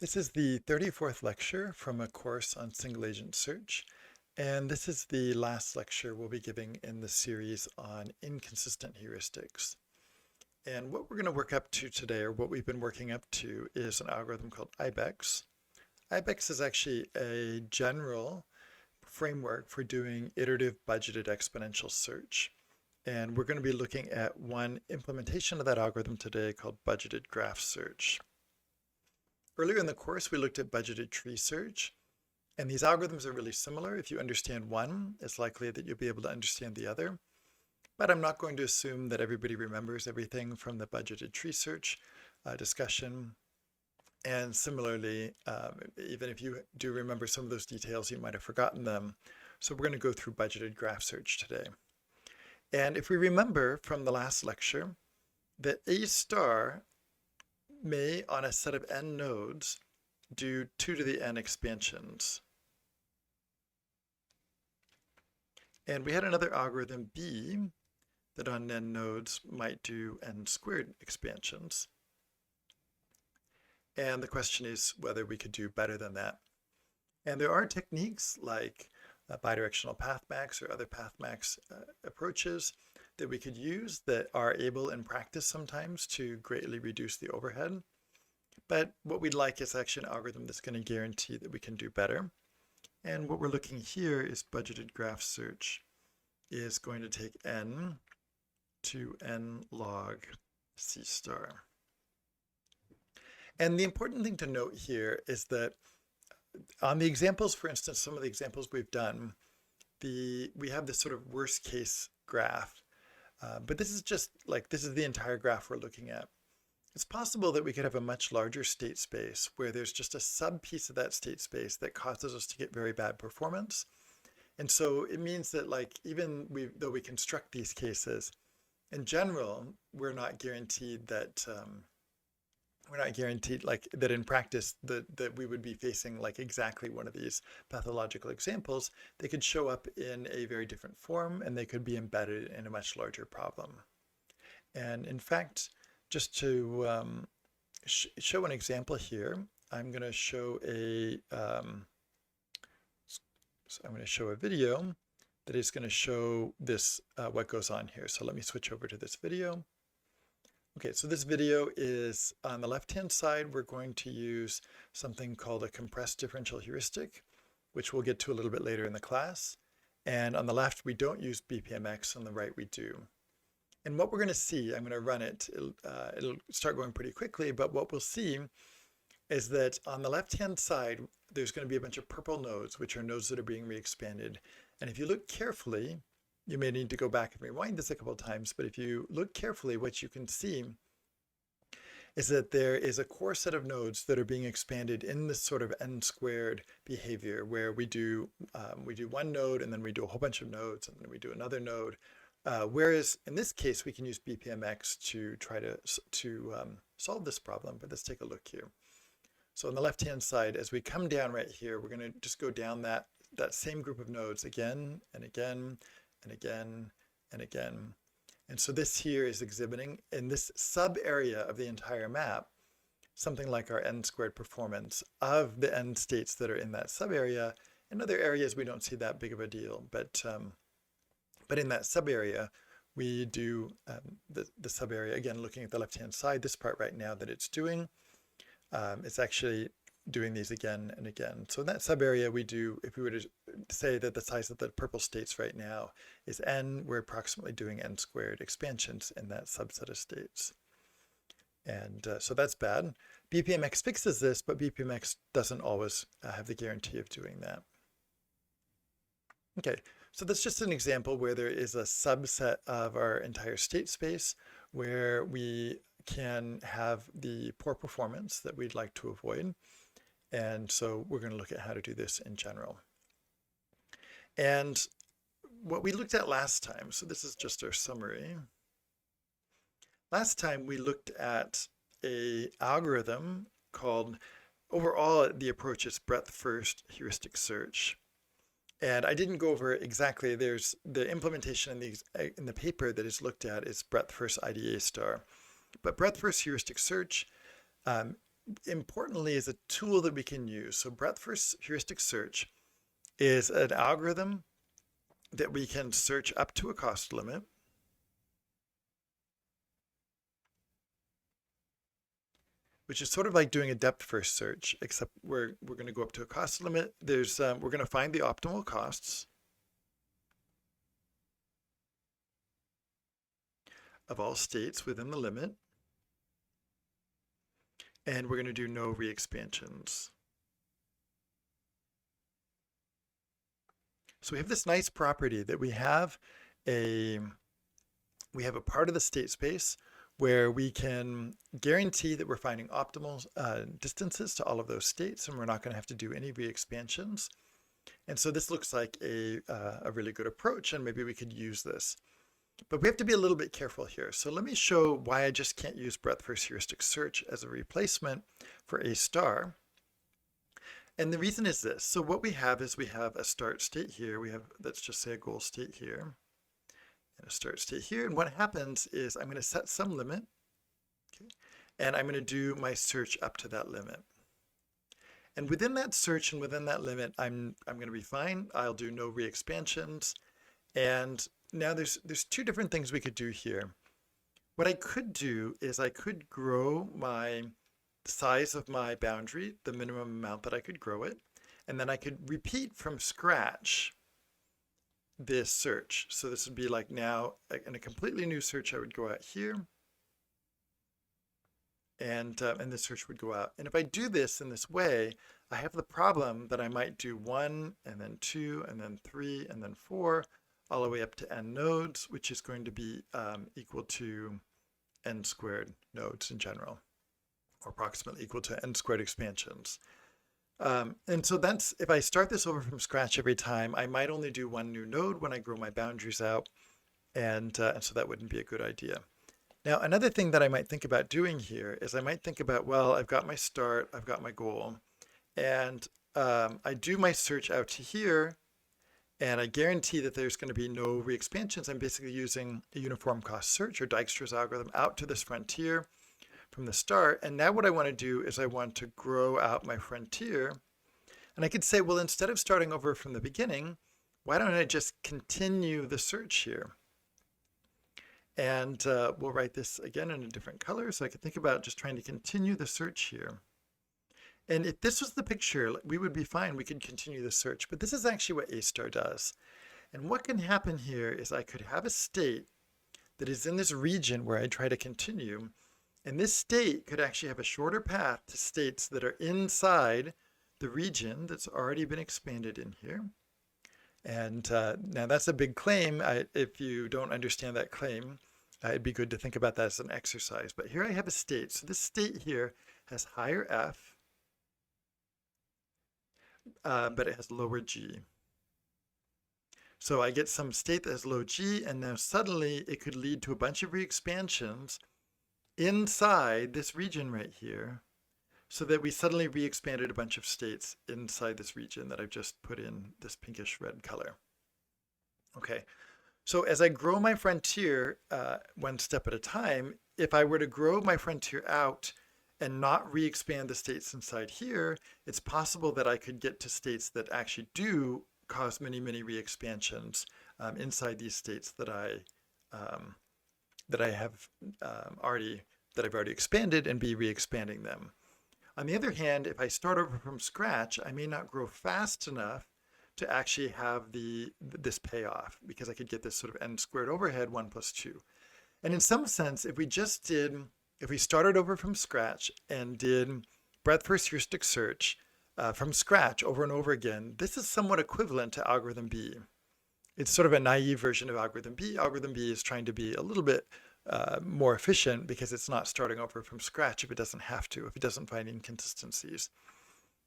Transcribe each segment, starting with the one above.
This is the 34th lecture from a course on single agent search, and this is the last lecture we'll be giving in the series on inconsistent heuristics. And what we're going to work up to today, or what we've been working up to, is an algorithm called Ibex. Ibex is actually a general framework for doing iterative budgeted exponential search. And we're going to be looking at one implementation of that algorithm today called budgeted graph search. Earlier in the course, we looked at budgeted tree search, and these algorithms are really similar. If you understand one, it's likely that you'll be able to understand the other. But I'm not going to assume that everybody remembers everything from the budgeted tree search discussion. And similarly, even if you do remember some of those details, you might have forgotten them. So we're going to go through budgeted graph search today. And if we remember from the last lecture, that A star may, on a set of n nodes, do 2 to the n expansions. And we had another algorithm B that on n nodes might do n squared expansions. And the question is whether we could do better than that. And there are techniques like bidirectional pathmax or other pathmax approaches that we could use that are able in practice sometimes to greatly reduce the overhead. But what we'd like is actually an algorithm that's going to guarantee that we can do better. And what we're looking here is budgeted graph search is going to take n to n log C star. And the important thing to note here is that on the examples, for instance, some of the examples we've done, we have this sort of worst case graph. But this is just like, this is the entire graph we're looking at. It's possible that we could have a much larger state space where there's just a sub piece of that state space that causes us to get very bad performance. And so it means that even though we construct these cases, in general, we're not guaranteed that that in practice that we would be facing exactly one of these pathological examples. They could show up in a very different form, and they could be embedded in a much larger problem. And in fact, just to show an example here, I'm going to show a video that is going to show this what goes on here. So let me switch over to this video. Okay, so this video is on the left-hand side. We're going to use something called a compressed differential heuristic, which we'll get to a little bit later in the class. And on the left, we don't use BPMX. On the right, we do. And what we're going to see, I'm going to run it. It'll start going pretty quickly, but what we'll see is that on the left-hand side, there's going to be a bunch of purple nodes, which are nodes that are being re-expanded. And if you look carefully, you may need to go back and rewind this a couple of times, but if you look carefully, what you can see is that there is a core set of nodes that are being expanded in this sort of n squared behavior, where we do one node, and then we do a whole bunch of nodes, and then we do another node. Whereas in this case, we can use BPMX to try to solve this problem. But let's take a look here. So on the left-hand side, as we come down right here, we're going to just go down that same group of nodes again and again and again and again. And so this here is exhibiting in this sub area of the entire map, something like our n squared performance of the n states that are in that sub area. In other areas, we don't see that big of a deal, but in that sub area, we do the sub area, again, looking at the left-hand side, this part right now that it's doing, it's actually doing these again and again. So in that sub area, we do, if we were to say that the size of the purple states right now is n, we're approximately doing n squared expansions in that subset of states. And so that's bad. BPMX fixes this, but BPMX doesn't always have the guarantee of doing that. Okay, so that's just an example where there is a subset of our entire state space where we can have the poor performance that we'd like to avoid. And so we're going to look at how to do this in general. And what we looked at last time, so this is just our summary. Last time we looked at an algorithm called, overall the approach is breadth first heuristic search. And I didn't go over exactly, there's the implementation in the paper that is looked at is breadth first IDA star. But breadth first heuristic search importantly is a tool that we can use. So breadth first heuristic search is an algorithm that we can search up to a cost limit. Which is sort of like doing a depth first search, except we're going to go up to a cost limit. There's we're going to find the optimal costs of all states within the limit. And we're going to do no re-expansions. So we have this nice property that we have a part of the state space where we can guarantee that we're finding optimal distances to all of those states, and we're not going to have to do any re-expansions. And so this looks like a really good approach, and maybe we could use this. But we have to be a little bit careful here. So let me show why I just can't use breadth first heuristic search as a replacement for A star. And the reason is this. So what we have is we have a start state here. We have, let's just say, a goal state here and a start state here. And what happens is I'm going to set some limit, okay, and I'm going to do my search up to that limit. And within that search and within that limit, I'm going to be fine. I'll do no re-expansions. And now there's two different things we could do here. What I could do is I could grow my size of my boundary, the minimum amount that I could grow it, and then I could repeat from scratch this search. So this would be like now in a completely new search, I would go out here, and the search would go out. And if I do this in this way, I have the problem that I might do 1 and then 2 and then 3 and then 4 all the way up to n nodes, which is going to be equal to n squared nodes in general, or approximately equal to n squared expansions. And so that's, if I start this over from scratch every time, I might only do one new node when I grow my boundaries out, and so that wouldn't be a good idea. Now, another thing that I might think about doing here is I might think about, well, I've got my start, I've got my goal, and I do my search out to here, and I guarantee that there's going to be no re-expansions. I'm basically using a uniform cost search or Dijkstra's algorithm out to this frontier from the start. And now what I want to do is I want to grow out my frontier. And I could say, well, instead of starting over from the beginning, why don't I just continue the search here? And we'll write this again in a different color. So I could think about just trying to continue the search here. And if this was the picture, we would be fine. We could continue the search. But this is actually what A star does. And what can happen here is I could have a state that is in this region where I try to continue. And this state could actually have a shorter path to states that are inside the region that's already been expanded in here. And now that's a big claim. If you don't understand that claim, it'd be good to think about that as an exercise. But here I have a state. So this state here has higher F, but it has lower G. So I get some state that has low G, and now suddenly it could lead to a bunch of re-expansions inside this region right here, so that we suddenly re-expanded a bunch of states inside this region that I've just put in this pinkish red color. Okay, so as I grow my frontier one step at a time, if I were to grow my frontier out and not re-expand the states inside here, it's possible that I could get to states that actually do cause many, many re-expansions inside these states that I've already expanded and be re-expanding them. On the other hand, if I start over from scratch, I may not grow fast enough to actually have this payoff, because I could get this sort of n squared overhead 1 plus 2. And in some sense, if we started over from scratch and did breadth first heuristic search from scratch over and over again, this is somewhat equivalent to algorithm B. It's sort of a naive version of algorithm B. Algorithm B is trying to be a little bit more efficient because it's not starting over from scratch if it doesn't have to, if it doesn't find inconsistencies.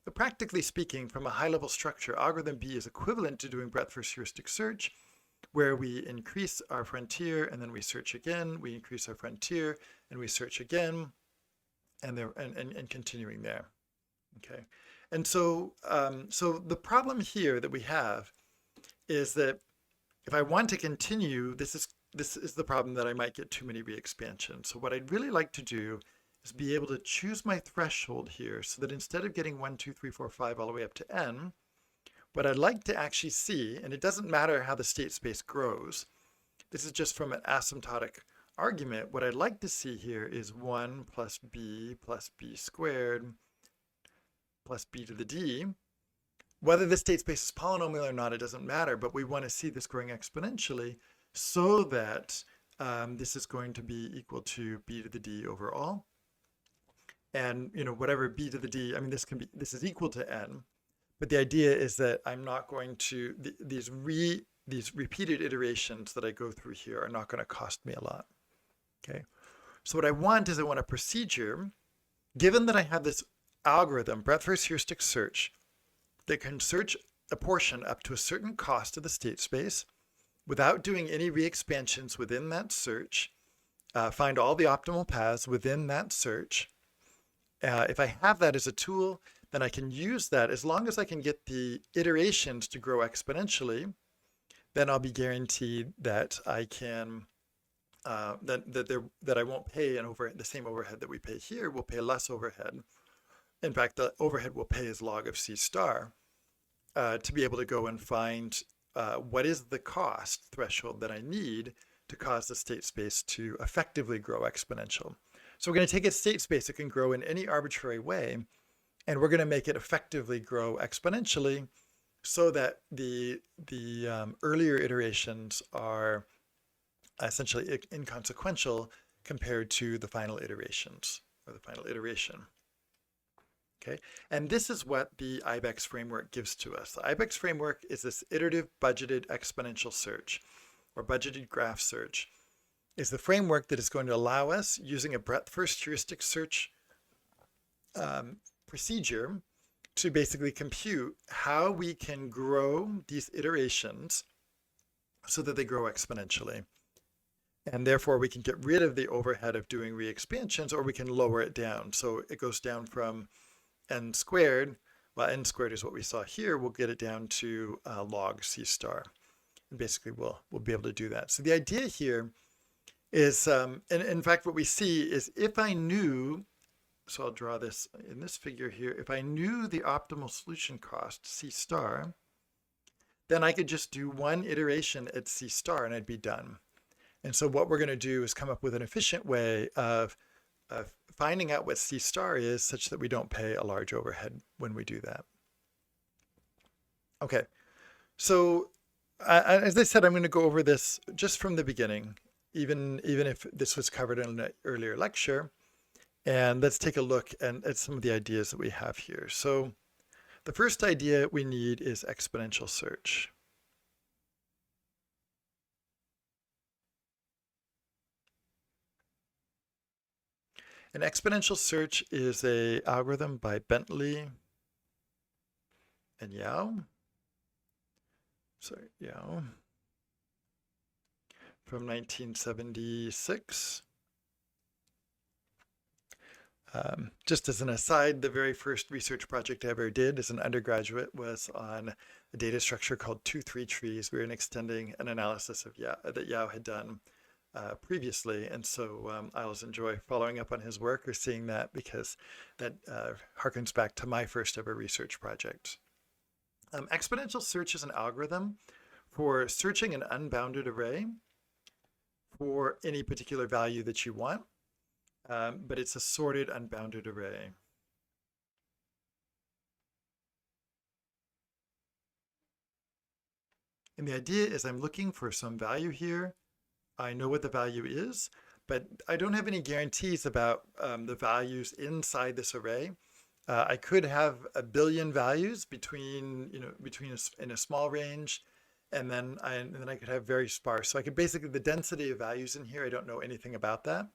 But practically speaking, from a high-level structure, algorithm B is equivalent to doing breadth first heuristic search, where we increase our frontier and then we search again, we increase our frontier and we search again, and continuing there. Okay, and so so the problem here that we have is that if I want to continue, this is the problem that I might get too many re-expansions. So what I'd really like to do is be able to choose my threshold here so that instead of getting 1, 2, 3, 4, 5 all the way up to n, what I'd like to actually see, and it doesn't matter how the state space grows, this is just from an asymptotic argument, what I'd like to see here is 1 plus b squared plus b to the d. Whether the state space is polynomial or not, it doesn't matter, but we want to see this growing exponentially so that this is going to be equal to b to the d overall. And whatever b to the d, I mean, this is equal to n, but the idea is that I'm not going to, these repeated iterations that I go through here are not going to cost me a lot. Okay, so what I want is I want a procedure, given that I have this algorithm, breadth-first heuristic search, that can search a portion up to a certain cost of the state space without doing any re-expansions within that search, find all the optimal paths within that search. If I have that as a tool, then I can use that. As long as I can get the iterations to grow exponentially, then I'll be guaranteed that I can that I won't pay the same overhead that we pay here. We'll pay less overhead. In fact, the overhead we'll pay is log of C star to be able to go and find what is the cost threshold that I need to cause the state space to effectively grow exponential. So we're going to take a state space that can grow in any arbitrary way, and we're going to make it effectively grow exponentially so that the earlier iterations are essentially inconsequential compared to the final iterations or the final iteration. Okay, and this is what the Ibex framework gives to us. The Ibex framework is this iterative budgeted exponential search or budgeted graph search. Is the framework that is going to allow us, using a breadth-first heuristic search procedure, to basically compute how we can grow these iterations so that they grow exponentially. And therefore, we can get rid of the overhead of doing re-expansions, or we can lower it down. So it goes down from n squared. Well, n squared is what we saw here. We'll get it down to log C star. And basically, we'll be able to do that. So the idea here is, and in fact, what we see is if I knew, so I'll draw this in this figure here, if I knew the optimal solution cost, C star, then I could just do one iteration at C star and I'd be done. And so what we're going to do is come up with an efficient way of finding out what C star is such that we don't pay a large overhead when we do that. Okay, so as I said, I'm going to go over this just from the beginning, even if this was covered in an earlier lecture. And let's take a look at some of the ideas that we have here. So the first idea we need is exponential search. An exponential search is an algorithm by Bentley and Yao. Yao from 1976. Just as an aside, the very first research project I ever did as an undergraduate was on a data structure called 2-3 trees. We were extending an analysis of that Yao had done previously, and so I always enjoy following up on his work or seeing that because that harkens back to my first ever research project. Exponential search is an algorithm for searching an unbounded array for any particular value that you want, but it's a sorted unbounded array. And the idea is I'm looking for some value here. I know what the value is, but I don't have any guarantees about the values inside this array. I could have a billion values between in a small range, and then I could have very sparse. So I could basically, the density of values in here, I don't know anything about that,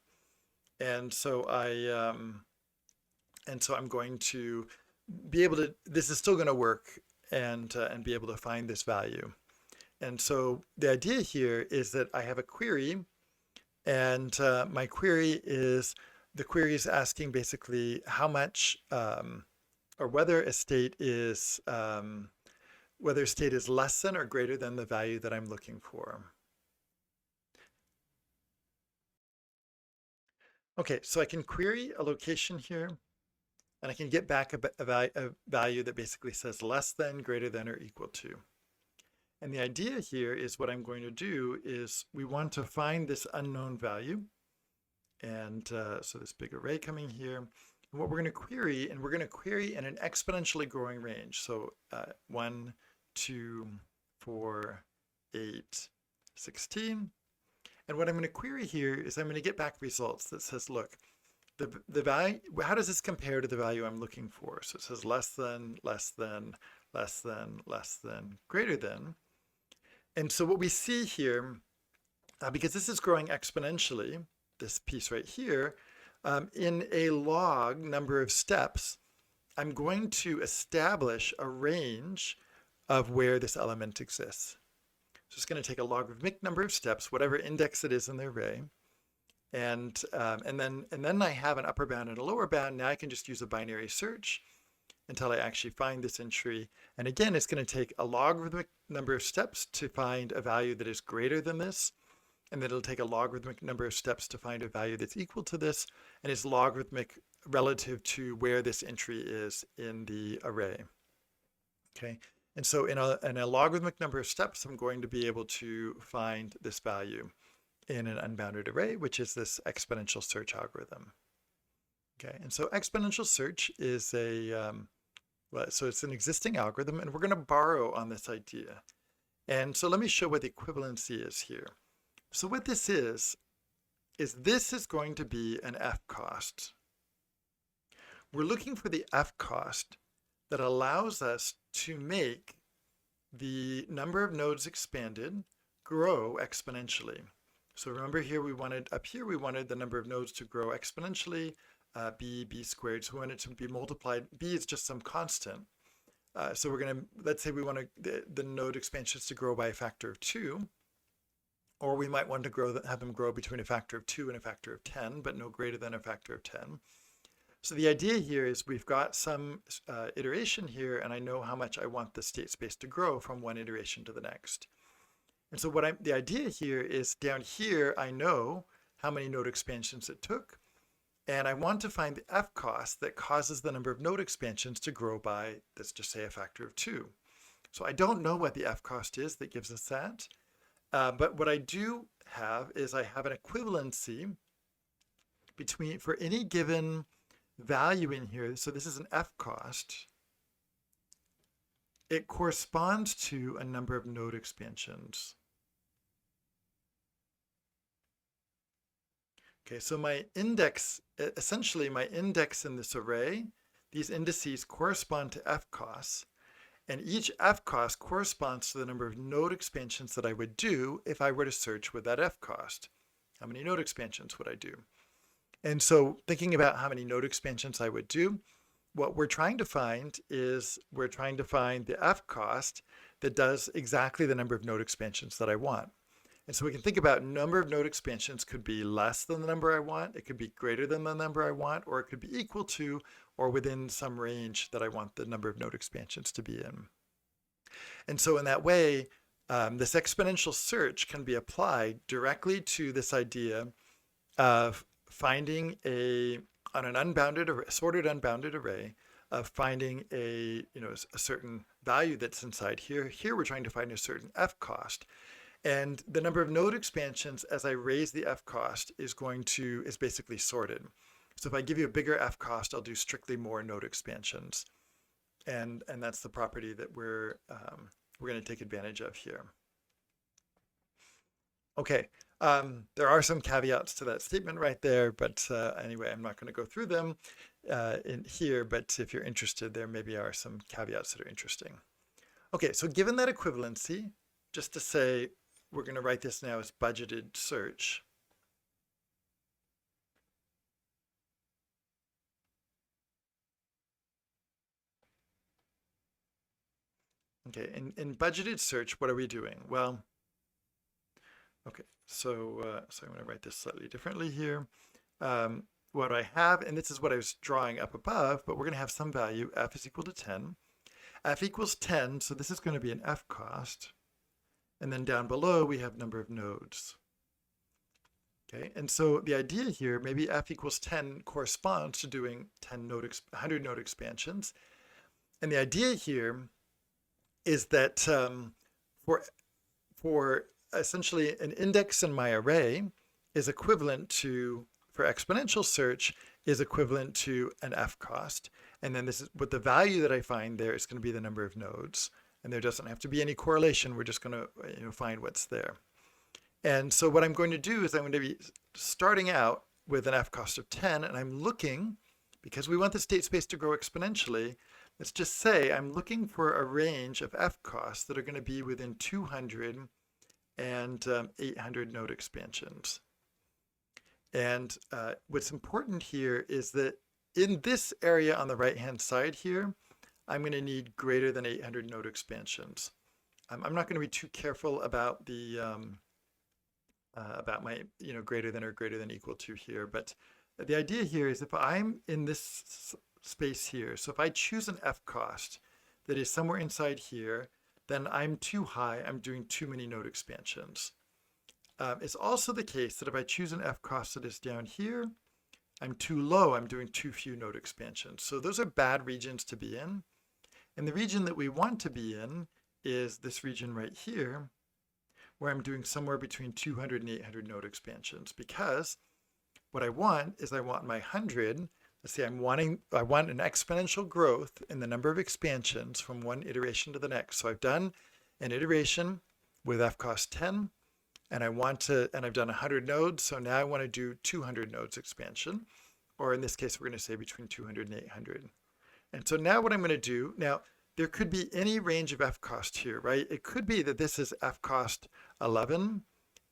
and so I'm going to be able to. This is still going to work and be able to find this value. And so the idea here is that I have a query, and my query is, the query is asking basically how much or whether a state is less than or greater than the value that I'm looking for. Okay, so I can query a location here, and I can get back a value that basically says less than, greater than, or equal to. And the idea here is what I'm going to do is we want to find this unknown value. And so this big array coming here. And what we're going to query, and we're going to query in an exponentially growing range. So 1, 2, 4, 8, 16. And what I'm going to query here is I'm going to get back results that says, look, the value, how does this compare to the value I'm looking for? So it says less than, less than, less than, less than, greater than. And so what we see here, because this is growing exponentially, this piece right here, in a log number of steps, I'm going to establish a range of where this element exists. So it's going to take a logarithmic number of steps, whatever index it is in the array. And then I have an upper bound and a lower bound. Now I can just use a binary search until I actually find this entry. And again, it's going to take a logarithmic number of steps to find a value that is greater than this. And then it'll take a logarithmic number of steps to find a value that's equal to this. And it's logarithmic relative to where this entry is in the array. Okay. And so in a logarithmic number of steps, I'm going to be able to find this value in an unbounded array, which is this exponential search algorithm. Okay, and so exponential search is so it's an existing algorithm, and we're going to borrow on this idea. And so let me show what the equivalency is here. So what this is this is going to be an F cost. We're looking for the F cost that allows us to make the number of nodes expanded grow exponentially. So remember here we wanted the number of nodes to grow exponentially, b squared. So we want it to be multiplied. B is just some constant. So we're going to, let's say we want the node expansions to grow by a factor of 2, or we might want to have them grow between a factor of 2 and a factor of 10, but no greater than a factor of 10. So the idea here is we've got some iteration here, and I know how much I want the state space to grow from one iteration to the next. And so the idea here is down here, I know how many node expansions it took, and I want to find the F cost that causes the number of node expansions to grow by, let's just say, a factor of 2. So I don't know what the F cost is that gives us that, but what I do have is I have an equivalency for any given value in here. So this is an F cost. It corresponds to a number of node expansions. Okay, so my index, essentially my index in this array, these indices correspond to F costs, and each F cost corresponds to the number of node expansions that I would do if I were to search with that F cost. How many node expansions would I do? And so thinking about how many node expansions I would do, what we're trying to find is we're trying to find the F cost that does exactly the number of node expansions that I want. And so we can think about number of node expansions could be less than the number I want, it could be greater than the number I want, or it could be equal to or within some range that I want the number of node expansions to be in. And so in that way, this exponential search can be applied directly to this idea of finding on an unbounded array, sorted unbounded array, of finding a certain value that's inside here. Here we're trying to find a certain F cost. And the number of node expansions as I raise the F cost is basically sorted. So if I give you a bigger F cost, I'll do strictly more node expansions. And that's the property that we're going to take advantage of here. Okay, there are some caveats to that statement right there, but anyway, I'm not going to go through them in here, but if you're interested, there maybe are some caveats that are interesting. Okay, so given that equivalency, just to say, we're going to write this now as budgeted search. Okay, in budgeted search, what are we doing? Well, okay, so I'm going to write this slightly differently here. What I have, and this is what I was drawing up above, but we're going to have some value, f is equal to 10. F equals 10, so this is going to be an F cost. And then down below, we have number of nodes. Okay, and so the idea here, maybe f equals 10 corresponds to doing 100 node expansions. And the idea here is that for essentially an index in my array is equivalent to, for exponential search, is equivalent to an f cost. And then this is what the value that I find there is going to be the number of nodes. And there doesn't have to be any correlation. We're just going to find what's there. And so what I'm going to do is I'm going to be starting out with an f cost of 10, and I'm looking, because we want the state space to grow exponentially, let's just say I'm looking for a range of f costs that are going to be within 200 and 800 node expansions. And what's important here is that in this area on the right-hand side here, I'm going to need greater than 800 node expansions. I'm not going to be too careful about the about my greater than or greater than equal to here, but the idea here is if I'm in this space here, so if I choose an f cost that is somewhere inside here, then I'm too high, I'm doing too many node expansions. It's also the case that if I choose an f cost that is down here, I'm too low, I'm doing too few node expansions. So those are bad regions to be in. And the region that we want to be in is this region right here, where I'm doing somewhere between 200 and 800 node expansions, because what I want is I want my 100, let's say I want an exponential growth in the number of expansions from one iteration to the next. So I've done an iteration with f cost 10, and I've done 100 nodes, so now I want to do 200 nodes expansion, or in this case, we're going to say between 200 and 800. And so now what I'm going to do, now there could be any range of f cost here, right? It could be that this is f cost 11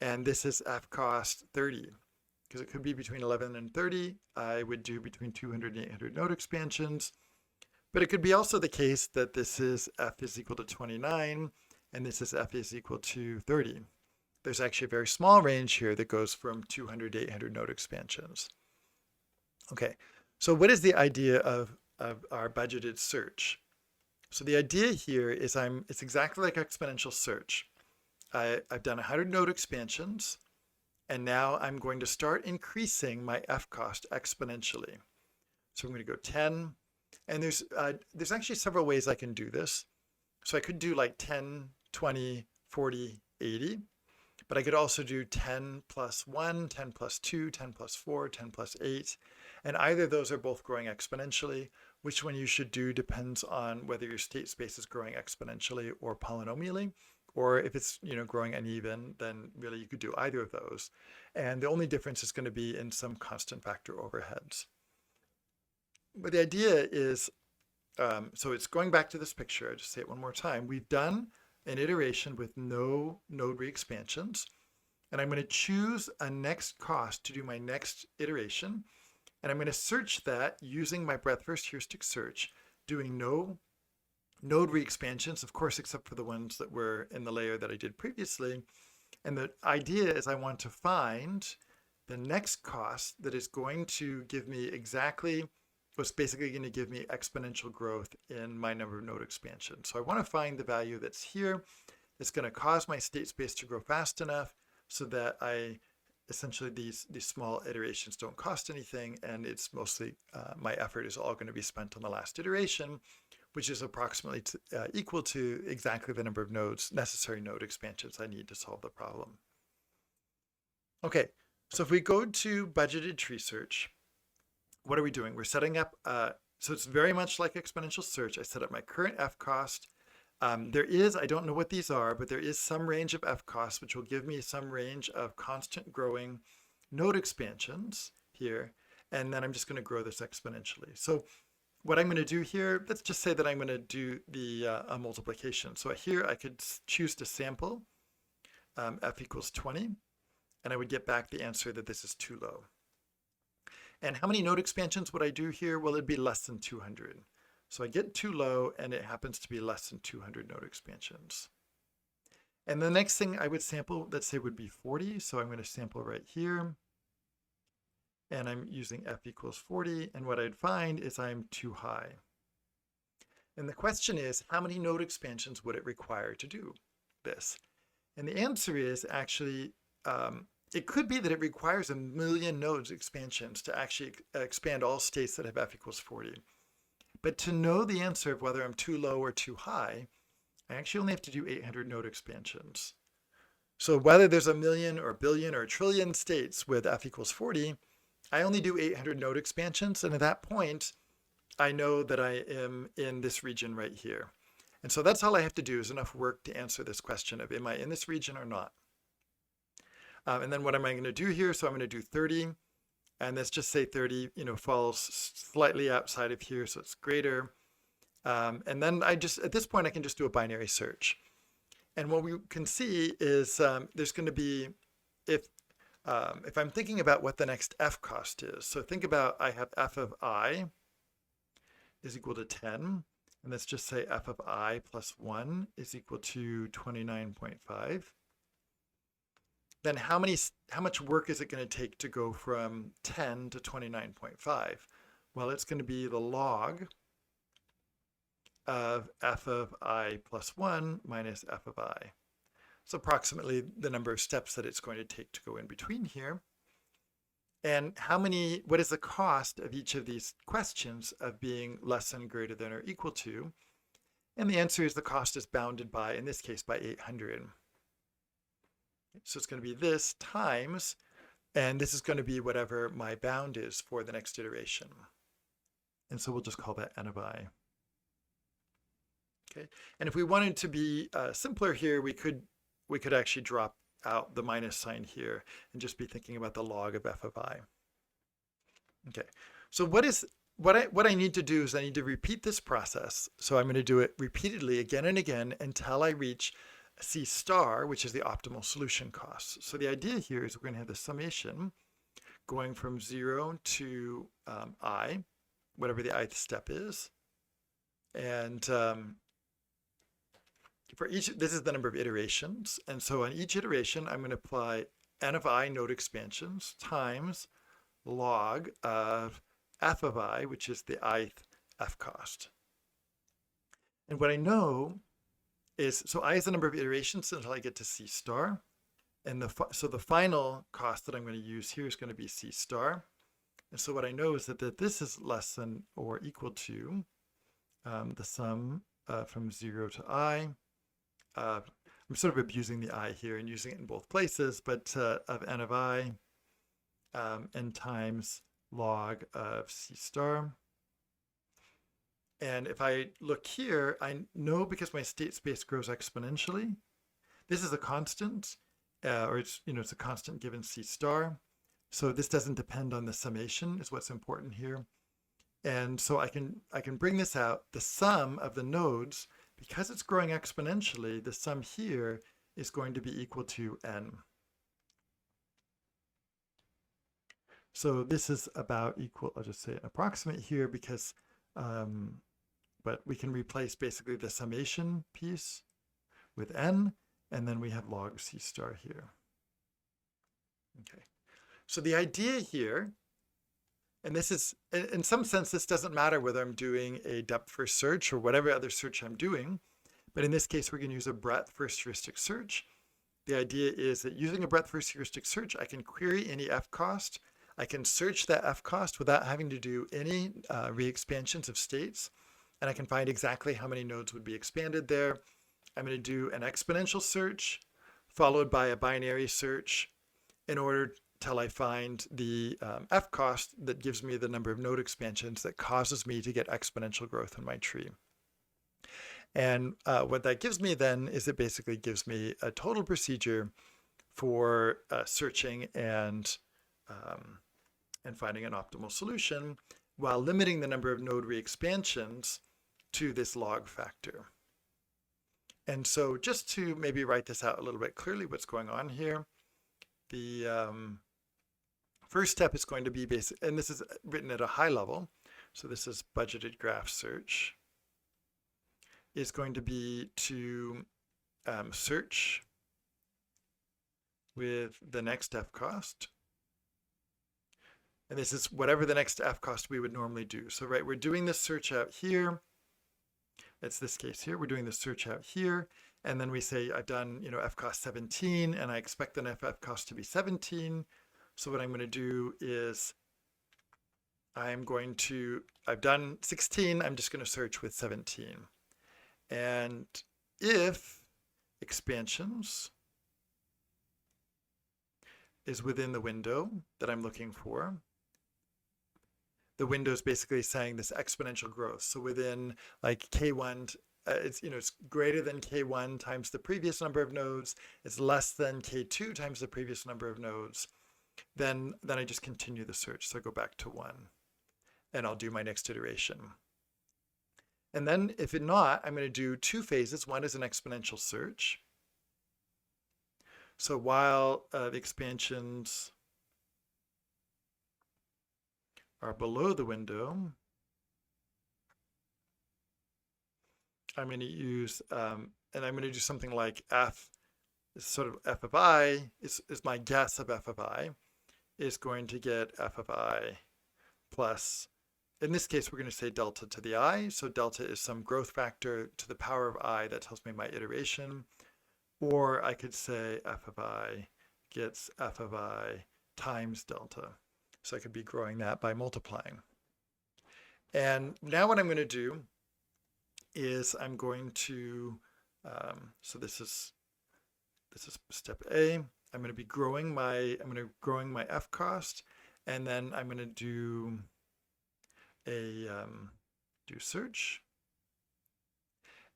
and this is f cost 30, because it could be between 11 and 30. I would do between 200 and 800 node expansions. But it could be also the case that this is f is equal to 29 and this is f is equal to 30. There's actually a very small range here that goes from 200 to 800 node expansions. Okay, so what is the idea of our budgeted search? So the idea here is it's exactly like exponential search. I've done 100 node expansions, and now I'm going to start increasing my f cost exponentially. So I'm going to go 10, and there's actually several ways I can do this. So I could do like 10, 20, 40, 80, but I could also do 10 plus 1, 10 plus 2, 10 plus 4, 10 plus 8, and either of those are both growing exponentially. Which one you should do depends on whether your state space is growing exponentially or polynomially, or if it's growing uneven, then really you could do either of those. And the only difference is going to be in some constant factor overheads. But the idea is, so it's going back to this picture. I'll just say it one more time. We've done an iteration with no node re-expansions, and I'm going to choose a next cost to do my next iteration. And I'm going to search that using my breadth first heuristic search, doing no node re-expansions, of course, except for the ones that were in the layer that I did previously. And the idea is I want to find the next cost that is going to give me exactly what's basically going to give me exponential growth in my number of node expansions. So I want to find the value that's here that's going to cause my state space to grow fast enough so that essentially these small iterations don't cost anything, and it's mostly my effort is all going to be spent on the last iteration, which is approximately equal to exactly the number of necessary node expansions I need to solve the problem. Okay, so if we go to budgeted tree search, what are we doing? We're setting up, so it's very much like exponential search. I set up my current f cost. There is, I don't know what these are, but there is some range of f costs, which will give me some range of constant growing node expansions here. And then I'm just going to grow this exponentially. So what I'm going to do here, let's just say that I'm going to do the multiplication. So here I could choose to sample f equals 20, and I would get back the answer that this is too low. And how many node expansions would I do here? Well, it'd be less than 200. So I get too low, and it happens to be less than 200 node expansions. And the next thing I would sample, let's say, would be 40. So I'm going to sample right here. And I'm using f equals 40. And what I'd find is I'm too high. And the question is, how many node expansions would it require to do this? And the answer is actually, it could be that it requires 1 million nodes expansions to actually expand all states that have f equals 40. But to know the answer of whether I'm too low or too high, I actually only have to do 800 node expansions. So whether there's 1 million or 1 billion or 1 trillion states with f equals 40, I only do 800 node expansions. And at that point, I know that I am in this region right here. And so that's all I have to do, is enough work to answer this question of, am I in this region or not? And then what am I going to do here? So I'm going to do 30. And let's just say 30, falls slightly outside of here, so it's greater. And then at this point, I can just do a binary search. And what we can see is there's going to be, if I'm thinking about what the next f cost is. So think about, I have f of I is equal to 10. And let's just say f of I plus 1 is equal to 29.5. Then how much work is it going to take to go from 10 to 29.5? Well, it's going to be the log of f of I plus 1 minus f of I. So approximately the number of steps that it's going to take to go in between here. And what is the cost of each of these questions of being less than, greater than, or equal to? And the answer is the cost is bounded by, in this case, by 800. So it's going to be this times, and this is going to be whatever my bound is for the next iteration. And so we'll just call that n of I. Okay. And if we wanted to be simpler here, we could actually drop out the minus sign here and just be thinking about the log of f of I. Okay. So what I need to do is I need to repeat this process. So I'm going to do it repeatedly again and again until I reach C star, which is the optimal solution cost. So the idea here is we're going to have the summation going from 0 to I, whatever the ith step is. And for each, this is the number of iterations. And so on each iteration, I'm going to apply n of I node expansions times log of f of I, which is the ith f cost. And what I know is, so I is the number of iterations until I get to C star. And so the final cost that I'm going to use here is going to be C star. And so what I know is that this is less than or equal to the sum from 0 to I. I'm sort of abusing the I here and using it in both places, but of n of I, n times log of C star. And if I look here, I know because my state space grows exponentially, this is a constant, or it's a constant given C star. So this doesn't depend on the summation is what's important here. And so I can bring this out. The sum of the nodes, because it's growing exponentially, the sum here is going to be equal to n. So this is about equal, I'll just say approximate here because, but we can replace basically the summation piece with n, and then we have log C star here. Okay, so the idea here, and this is, in some sense, this doesn't matter whether I'm doing a depth first search or whatever other search I'm doing, but in this case, we're going to use a breadth first heuristic search. The idea is that using a breadth first heuristic search, I can query any f cost. I can search that f cost without having to do any re-expansions of states, and I can find exactly how many nodes would be expanded there. I'm going to do an exponential search followed by a binary search in order till I find the f cost that gives me the number of node expansions that causes me to get exponential growth in my tree. And what that gives me then is it basically gives me a total procedure for searching and finding an optimal solution while limiting the number of node re-expansions to this log factor. And so just to maybe write this out a little bit clearly, what's going on here, the first step is going to be basic, and this is written at a high level. So this is budgeted graph search, is going to be to search with the next f cost. And this is whatever the next f cost we would normally do. So we're doing this search out here. It's this case here. We're doing the search out here. And then we say I've done, f cost 17, and I expect the f cost to be 17. So what I'm going to do is I've done 16, I'm just going to search with 17. And if expansions is within the window that I'm looking for, the window is basically saying this exponential growth. So within like K1, it's greater than K1 times the previous number of nodes, it's less than K2 times the previous number of nodes, then I just continue the search. So I go back to 1, and I'll do my next iteration. And then if it not, I'm going to do 2 phases. One is an exponential search. So while the expansions are below the window, I'm going to use, and I'm going to do something like f, sort of f of I, is my guess of f of I, is going to get f of I plus, in this case, we're going to say delta to the I. So delta is some growth factor to the power of I that tells me my iteration. Or I could say f of I gets f of I times delta. So I could be growing that by multiplying. And now what I'm going to do is I'm going to, so this is step A. I'm going to be growing my f cost, and then I'm going to do do search.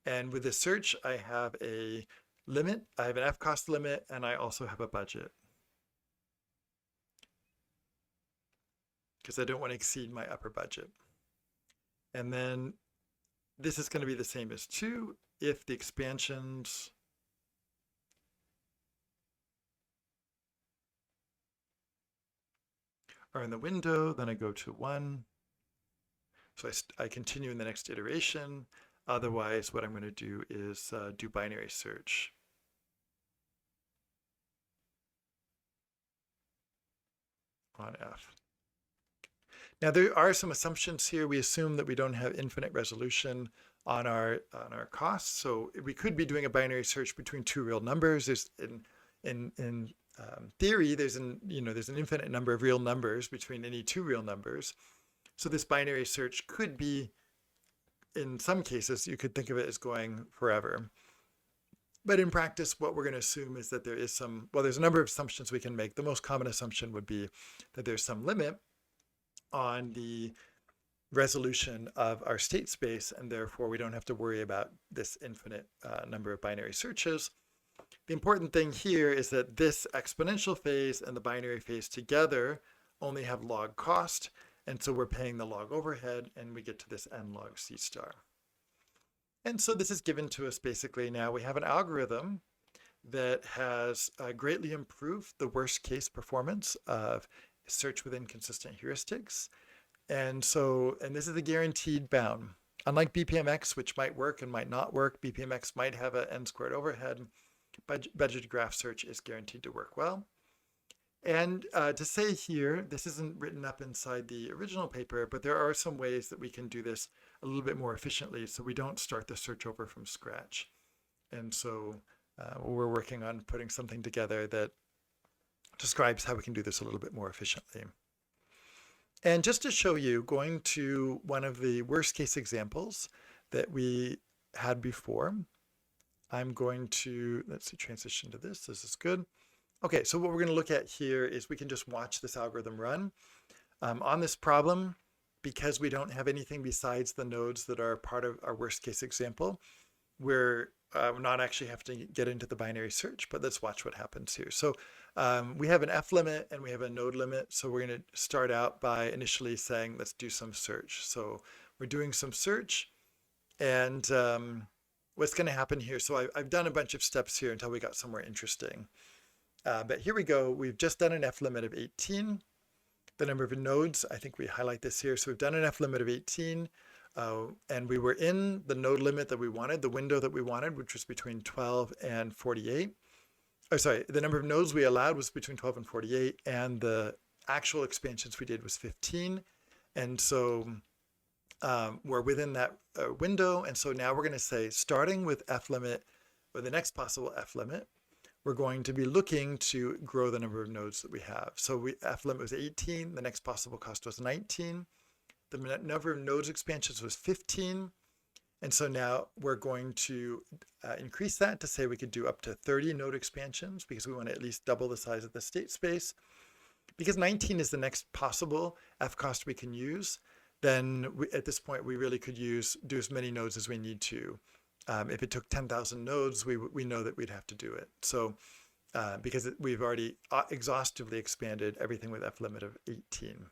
And with the search, I have a limit. I have an f cost limit, and I also have a budget, because I don't want to exceed my upper budget. And then this is going to be the same as 2 if the expansions are in the window. Then I go to 1. So I continue in the next iteration. Otherwise, what I'm going to do is do binary search. On f. Now there are some assumptions here. We assume that we don't have infinite resolution on our costs. So we could be doing a binary search between 2 real numbers. There's in theory, there's an infinite number of real numbers between any 2 real numbers. So this binary search could be, in some cases, you could think of it as going forever. But in practice, what we're going to assume is that there is there's a number of assumptions we can make. The most common assumption would be that there's some limit on the resolution of our state space, and therefore we don't have to worry about this infinite number of binary searches. The important thing here is that this exponential phase and the binary phase together only have log cost, and so we're paying the log overhead, and we get to this n log c star. And so this is given to us basically now. We have an algorithm that has greatly improved the worst case performance of search with inconsistent heuristics. And this is a guaranteed bound. Unlike BPMX, which might work and might not work, BPMX might have an n squared overhead. Budgeted graph search is guaranteed to work well. And to say here, this isn't written up inside the original paper, but there are some ways that we can do this a little bit more efficiently so we don't start the search over from scratch. And so we're working on putting something together that describes how we can do this a little bit more efficiently. And just to show you, going to one of the worst case examples that we had before, I'm going to, let's see, transition to this. This is good. Okay, so what we're going to look at here is we can just watch this algorithm run. On this problem, because we don't have anything besides the nodes that are part of our worst case example, we're not actually have to get into the binary search, but let's watch what happens here. So we have an F limit and we have a node limit. So we're going to start out by initially saying, let's do some search. So we're doing some search, and what's going to happen here. So I've done a bunch of steps here until we got somewhere interesting. But here we go. We've just done an F limit of 18. The number of nodes, I think we highlight this here. So we've done an F limit of 18. And we were in the node limit that we wanted, the window that we wanted, which was between 12 and 48. Oh, sorry, the number of nodes we allowed was between 12 and 48, and the actual expansions we did was 15. And so we're within that window. And so now we're going to say, starting with F limit, or the next possible f limit, we're going to be looking to grow the number of nodes that we have. So f limit was 18, the next possible cost was 19, the number of nodes expansions was 15, and so now we're going to increase that to say we could do up to 30 node expansions because we want to at least double the size of the state space. Because 19 is the next possible f cost we can use, then at this point we really could do as many nodes as we need to. If it took 10,000 nodes, we know that we'd have to do it. So because we've already exhaustively expanded everything with f limit of 18.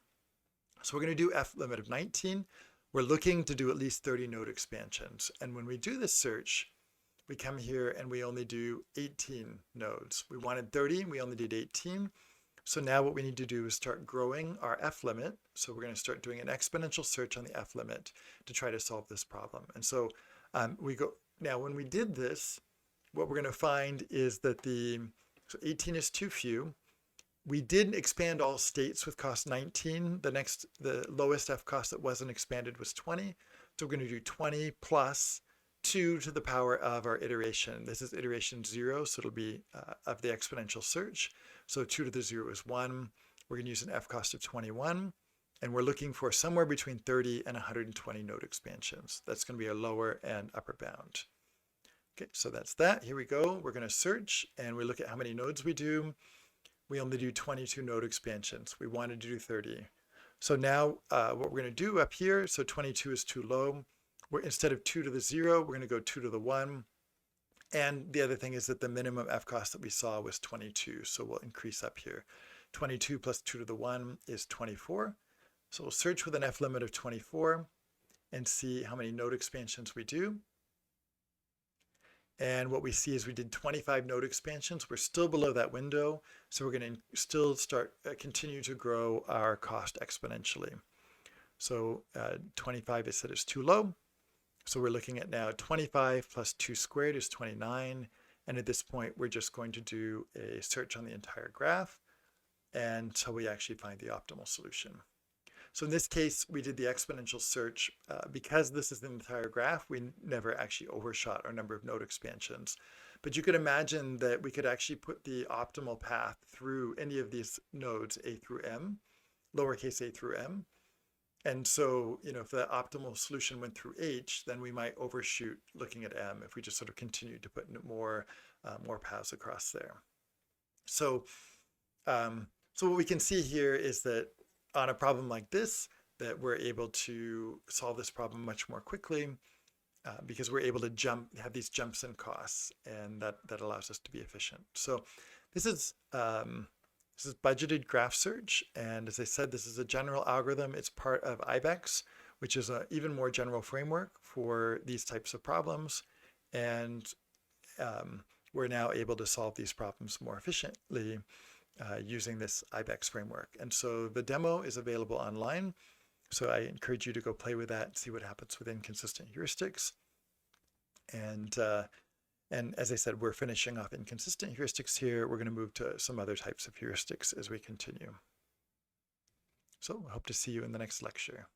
So we're going to do f limit of 19. We're looking to do at least 30 node expansions. And when we do this search, we come here and we only do 18 nodes. We wanted 30, we only did 18. So now what we need to do is start growing our f limit. So we're going to start doing an exponential search on the f limit to try to solve this problem. And so now when we did this, what we're going to find is that so 18 is too few. We did expand all states with cost 19. The lowest f cost that wasn't expanded was 20. So we're going to do 20 plus 2 to the power of our iteration. This is iteration 0, so it'll be of the exponential search. So 2 to the 0 is 1. We're going to use an f cost of 21. And we're looking for somewhere between 30 and 120 node expansions. That's going to be a lower and upper bound. Okay, so that's that. Here we go. We're going to search and we look at how many nodes we do. We only do 22 node expansions. We wanted to do 30. So now what we're going to do up here, so 22 is too low. Instead of 2 to the 0, we're going to go 2 to the 1. And the other thing is that the minimum f cost that we saw was 22. So we'll increase up here. 22 plus 2 to the 1 is 24. So we'll search with an f limit of 24 and see how many node expansions we do. And what we see is we did 25 node expansions. We're still below that window. So we're going to still continue to grow our cost exponentially. So 25 is said is too low. So we're looking at now 25 plus 2 squared is 29. And at this point, we're just going to do a search on the entire graph until we actually find the optimal solution. So in this case, we did the exponential search. Because this is the entire graph, we never actually overshot our number of node expansions. But you could imagine that we could actually put the optimal path through any of these nodes, a through m, lowercase a through m. And so, if the optimal solution went through h, then we might overshoot looking at m if we just sort of continued to put more paths across there. So, so what we can see here is that on a problem like this, that we're able to solve this problem much more quickly because we're able to have these jumps in costs, and that allows us to be efficient. So this is budgeted graph search, and as I said, this is a general algorithm. It's part of Ibex, which is an even more general framework for these types of problems, and we're now able to solve these problems more efficiently using this Ibex framework. And so the demo is available online. So I encourage you to go play with that and see what happens with inconsistent heuristics. And as I said, we're finishing off inconsistent heuristics here. We're going to move to some other types of heuristics as we continue. So I hope to see you in the next lecture.